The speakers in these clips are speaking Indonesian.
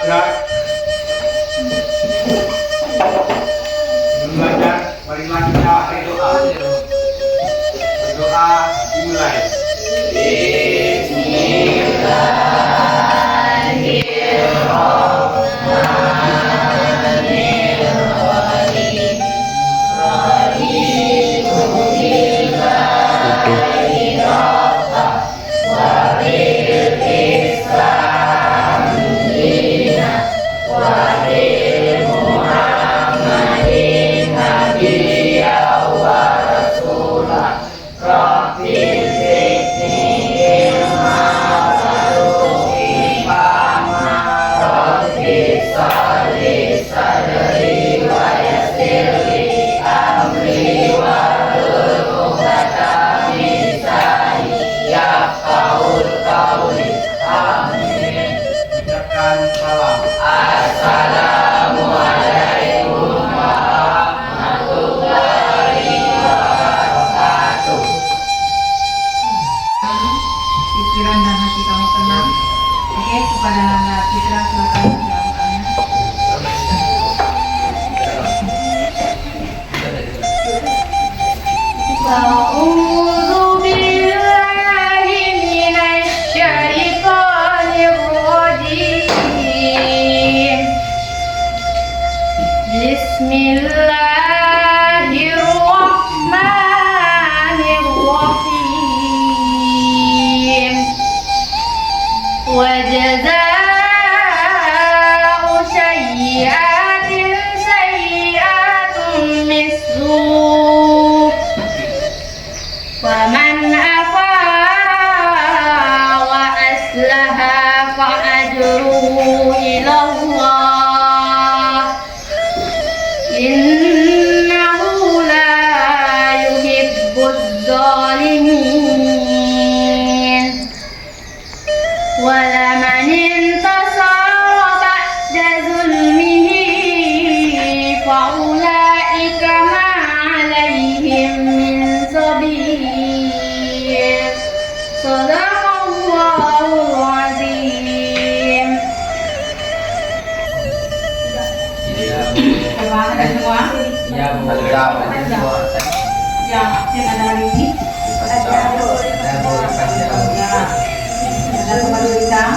Gerak. Belajar, marilah kita berdoa. Berdoa dimulai. Pikiran dan hati kamu tenang. Oke, kepada Nanda Citra silakan melakukannya. A'udzu billahi minasy syaithanir rajim. Bismillahirrahmanirrahim. Wajaza'u sayyi'atin sayyi'atun misluh. Faman afa wa aslaha fa ajruhu ila Allah. Innahu la yuhibbuz zalimin. Wala man intasara ba'da zulmihi fa ulaika ma 'alaihim min sabil. Shadaqallahul azim. Ada semua? Ya, beberapa semua. Yang absen ada hari ini? Ada kembali kita.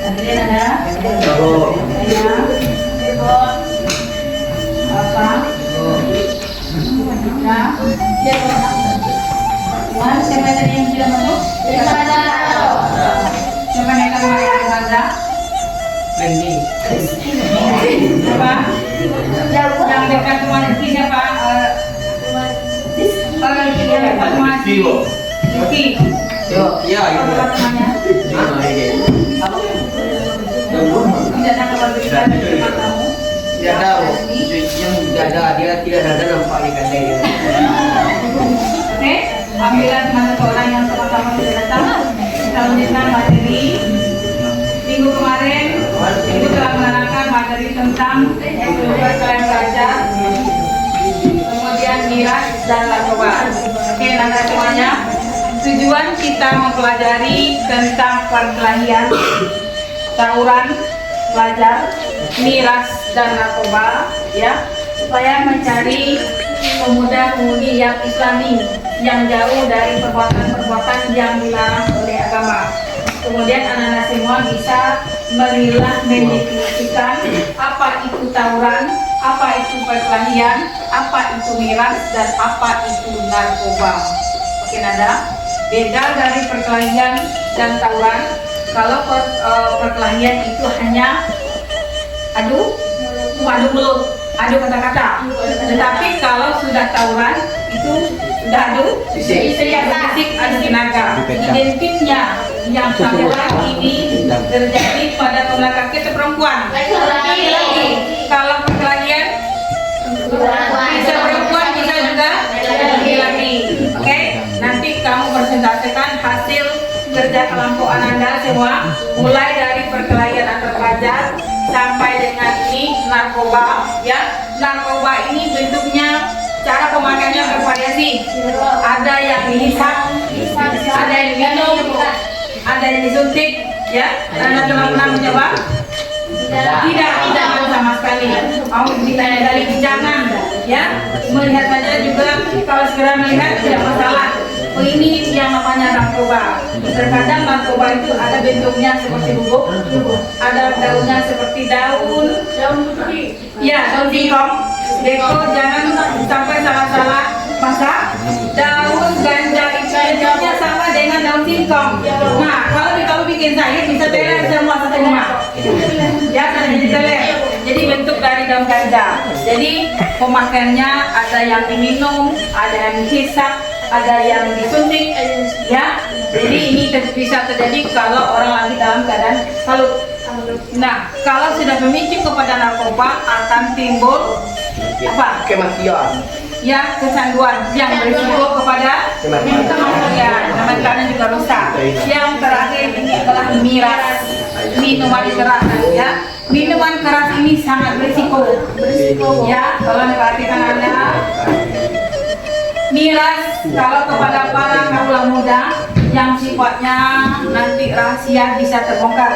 Adrian ada? Saya. Apa? Ya. Wan, siapa tadi yang sudah masuk? Siapa yang akan masuk Hazra? Bendi. Siapa? Yang dekat rumah Rizky siapa? Kalau Rizky dekat rumah Rizky. Yo, ya, Apa itu. namanya? Tidak ada keluarga kita di rumah kamu. Tidak tahu. Yang tidak ada nampak di kandang. Oke, ambillah mana seorang yang sama-sama sudah datang. Kita lanjutkan materi. Minggu kemarin, Ibu telah menerangkan materi tentang tugas kalian belajar, kemudian miras dan narkoba. Oke, nanti semuanya. Tujuan kita mempelajari tentang perkelahian, tawuran, pelajar, miras dan narkoba, ya, supaya mencari pemuda-pemudi yang islami, yang jauh dari perbuatan-perbuatan yang dilarang oleh agama. Kemudian anak-anak semua bisa memilah, mendefinisikan apa itu tawuran, apa itu perkelahian, apa itu miras, dan apa itu narkoba. Oke, Nada? Beda dari perkelahian dan tawuran. Kalau perkelahian itu hanya adu mulut, adu kata-kata. Tetapi kalau sudah tawuran itu sudah adu fisik, adu tenaga. Identiknya yang tawuran ini terjadi pada laki-laki atau perempuan. Laki-laki. Kalau perkelahian bisa perempuan, bisa juga laki-laki. Oke, nanti kamu presentasikan hasil kerja kelompok Ananda semua, mulai dari perkelahian antar pelajar sampai narkoba, ya. Narkoba ini bentuknya, cara pemakaiannya bervariasi. Ada yang dihisap, ada yang diminum, ada yang disuntik, ya. Anda pernah mencoba? Tidak mau sama sekali. Mau ditanya dari jangan, ya. Melihat saja juga, kalau segera melihat tidak masalah. Oh, ini yang namanya narkoba. Terkadang narkoba itu ada bentuknya seperti bubuk, ada daunnya seperti daun ya, daun singkong. Deko jangan sampai salah-salah masak. Daun ganja itu bentuknya sama dengan daun singkong. Nah, kalau bikin sayur bisa teler semua satu rumah. Ya, kan jadi teler. Jadi bentuk dari daun ganja. Jadi pemakaiannya ada yang diminum, ada yang dihisap, ada yang disuntik, ya. Jadi ini bisa terjadi kalau orang lagi dalam keadaan kalut. Nah, kalau sudah memicu kepada narkoba akan timbul apa? Kematian. Ya, kecanduan yang berisiko kepada kematian, kemudian juga rusak. Yang terakhir ini adalah miras, minuman keras, ya. Minuman keras ini sangat berisiko. Ya, kalau diperhatikan Anda. Miras kalau kepada para kaula muda yang sifatnya nanti rahasia bisa terbongkar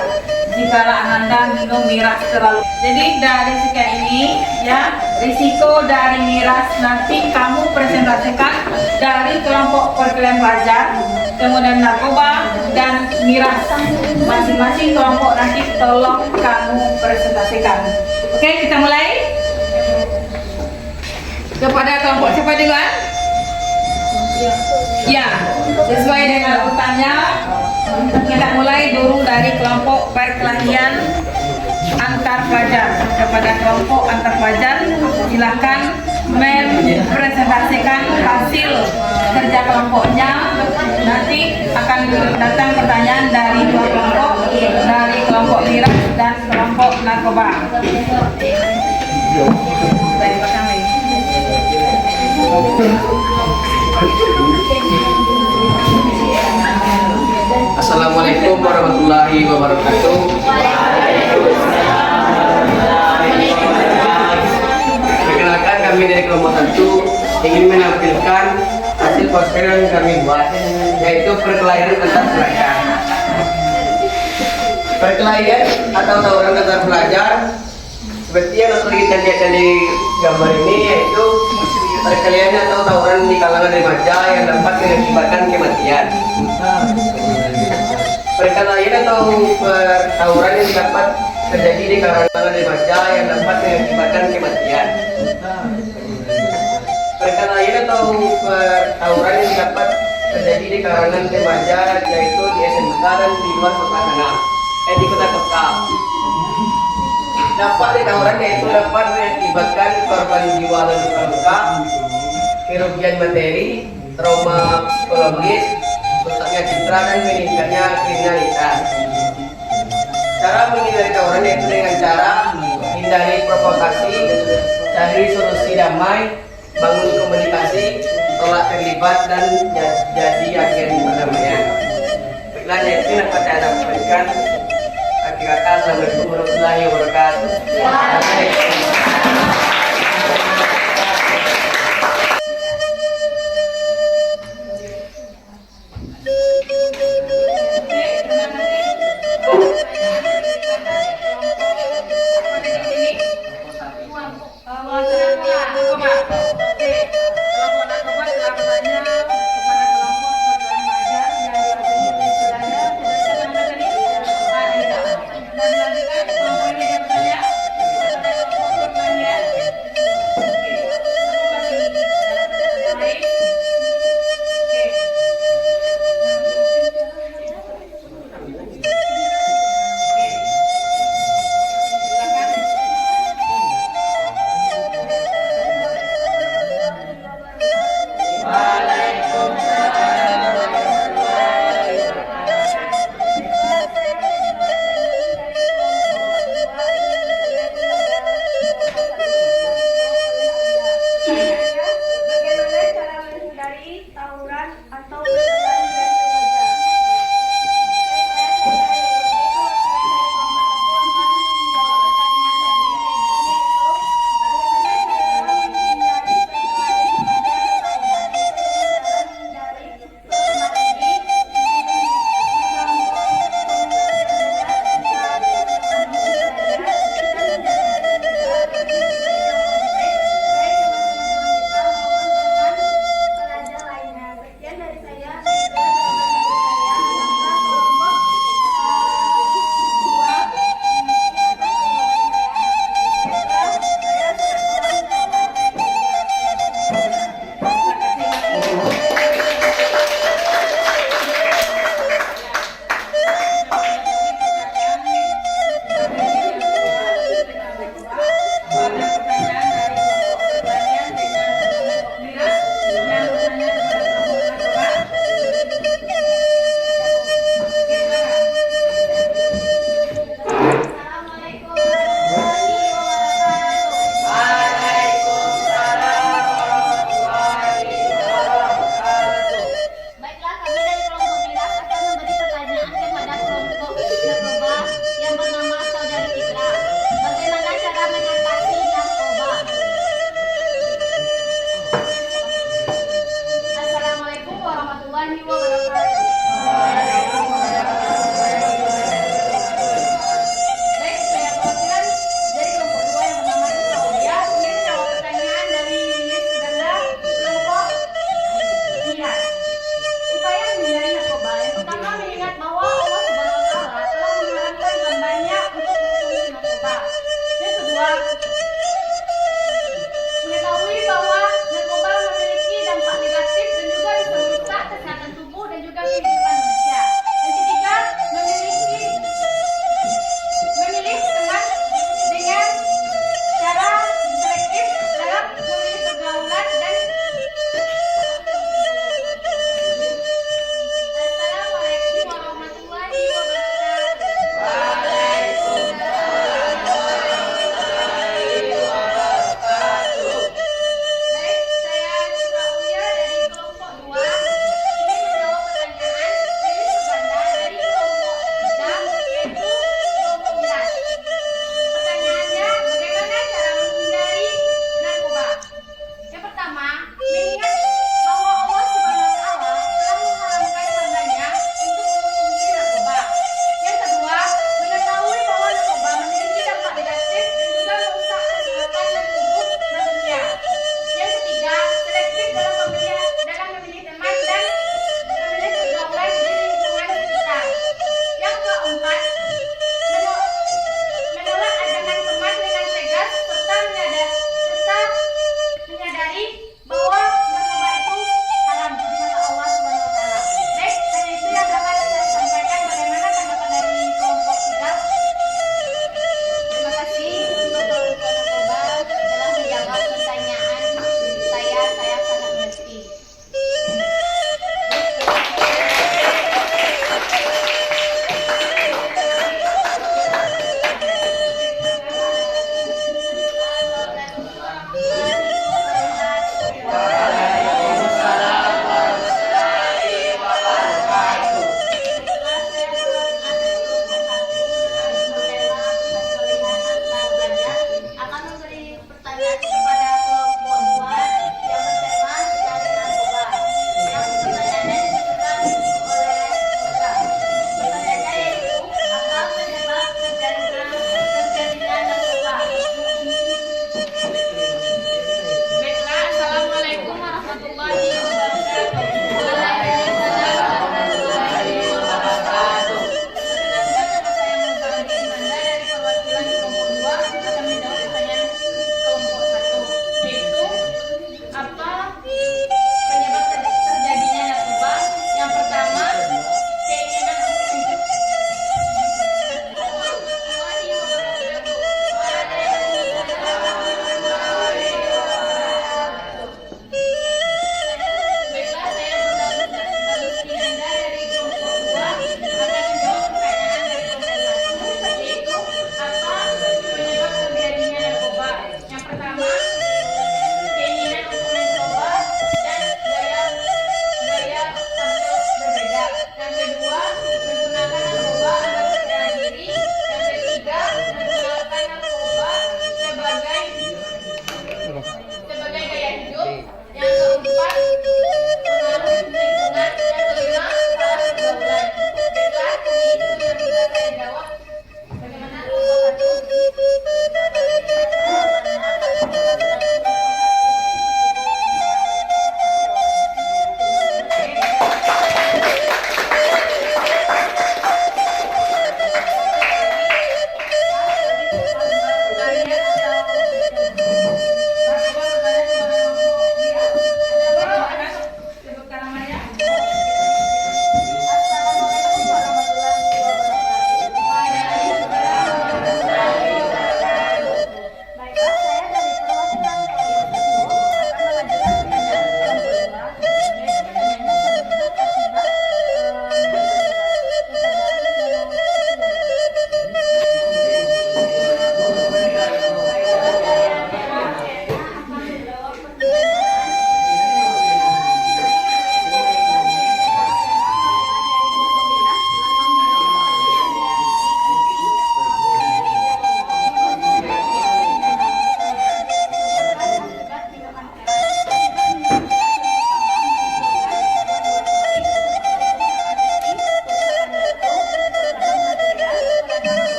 jika Anda minum miras terlalu. Jadi dari sekian ini, ya, risiko dari miras nanti kamu presentasikan dari kelompok perkelahian pelajar, kemudian narkoba dan miras, masing-masing kelompok nanti tolong kamu presentasikan. Oke, kita mulai. Kepada kelompok siapa duluan? Ya, sesuai dengan urutannya kita mulai dulu dari kelompok perkelahian antar pelajar. Kepada kelompok antar pelajar silahkan mempresentasikan hasil kerja kelompoknya. Nanti akan datang pertanyaan dari dua kelompok, dari kelompok miras dan kelompok narkoba. Baik, kami. Assalamualaikum warahmatullahi wabarakatuh. Perkenalkan, kami dari kelompok 1 ingin menampilkan hasil poster yang kami buat, yaitu perkelahian antar pelajar. Perkelahian atau tawuran antar pelajar seperti yang kita lihat dari gambar ini, yaitu perkelahian atau tawuran di kalangan remaja yang dapat mengakibatkan kematian. Perkelahian atau tawuran yang dapat terjadi di kalangan remaja yang dapat mengakibatkan kematian. Perkelahian atau tawuran yang dapat terjadi di kalangan remaja, yaitu di SMK dan di luar kota sana, di kota-kota. Dampak dari tawuran yaitu dapat mengakibatkan korban jiwa dan luka-luka, kerugian materi, trauma psikologis, rusaknya citra dan meningkatnya kriminalitas. Cara menghindari tawuran yaitu dengan cara hindari provokasi, cari solusi damai, bangun komunikasi, tolak terlibat dan jadi agen perdamaian. Baiklah, itu yang dapat saya sampaikan. Assalamualaikum warahmatullahi wabarakatuh. warahmatullahi wabarakatuh. Baik, saya perwakilan dari kelompok 2 yang bernama Claudia. Ini jawab pertanyaan dari Lilis Suganda, kelompok 9. Upaya menghindari narkoba. Yang pertama, mengingat bahwa Allah Subhanahu wa Ta'ala telah mengharamkan hambanya untuk mengkonsumsi narkoba. Yang kedua, mengetahui bahwa narkoba memiliki dampak negatif dan juga bisa merusak kesehatan tubuh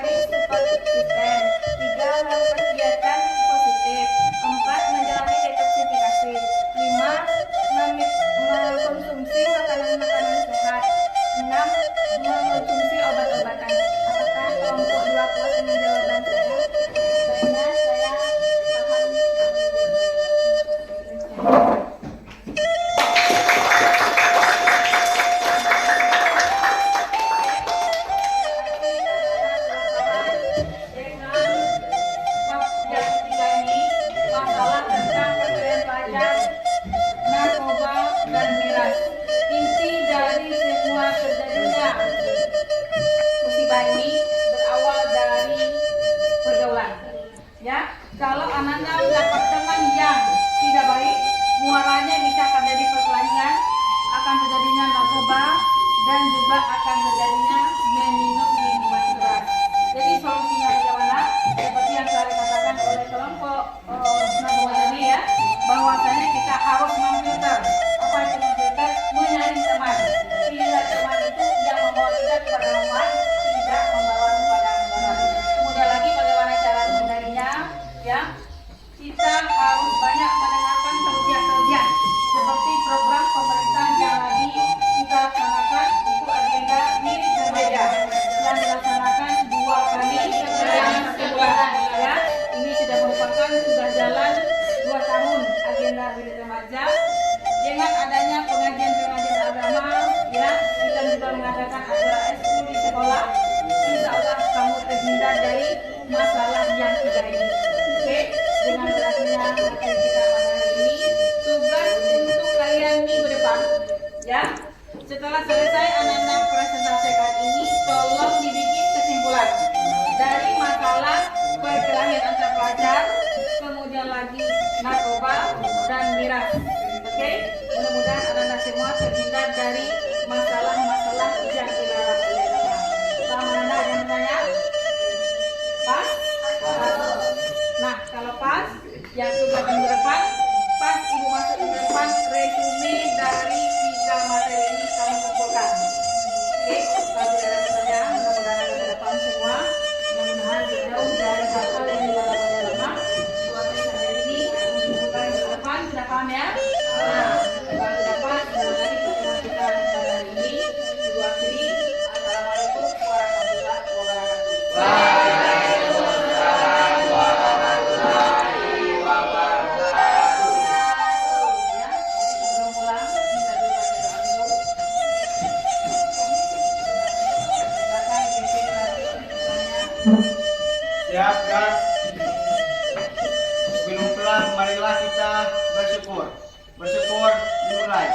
practice support system. 3. Melakukan kegiatan positif. 4. Menjalani detoksifikasi. 5. Mengkonsumsi makanan-makanan sehat. 6. Mengkonsumsi obat-obatan. Apakah kelompok 2 puas dengan jawaban saya? Baiknya saya paham. Yang ketiga ini masalah tentang perceraian pelajar, narkoba dan miras. Inti dari semua terjadinya musibah ini berawal dari pergaulan. Ya, kalau Ananda mendapat teman yang tidak baik, muaranya bisa terjadi perkelahian, akan terjadinya narkoba, dan juga akan terjadinya meminum minuman keras. Jadi solusinya bagaimana? Seperti yang telah dikatakan oleh kelompok narkoba tadi ya, bahwasanya kita harus memfilter. Apa itu memfilter? Menyaring teman. Pilihlah teman itu yang membawa kita kepada rahmat, tidak membawa kepada mudarat. Kemudian lagi bagaimana cara menghindarinya? Ya, kita harus banyak mendengarkan tausiah-tausiah seperti program pemerintah yang lagi kita laksanakan, itu agenda Mir Berbeda yang dilaksanakan 2 kali dalam sebulan ya. Ini sudah jalan 2 tahun agenda Mir Remaja. Dengan adanya pengajian-pengajian agama ya, kita juga mengadakan acara eskul di sekolah. Insya Allah kamu terhindar dari masalah yang tiga ini. Oke, dengan berakhirnya materi kita pada hari ini, tugas untuk kalian minggu depan ya. Setelah selesai Ananda presentasikan ini, tolong dibikin kesimpulan dari masalah perkelahian antar pelajar, kemudian lagi narkoba dan miras. Oke, mudah-mudahan Ananda semua terhindar dari masalah-masalah yang dilarang oleh agama. Paham Ananda? Ada yang bertanya? Pas? Nah, kalau pas, yang tugas minggu depan, pas ibu masuk minggu depan, resume dari 3 materi ini kamu kumpulkan. Oke, kalau tidak ada pertanyaan, mudah-mudahan Anda dapat semua. Mudah-mudahan jauh dari hal-hal yang dilarang oleh agama. Buat saya ini, kumpulkan minggu depan, sudah paham ya? Nah, kalau sudah pas, mudah-mudahan pertemuan kita pada hari ini. Ibu akhiri, Assalamualaikum warahmatullahi wabarakatuh. Siap, guys. Sebelum pulang, marilah kita bersyukur. Bersyukur dimulai.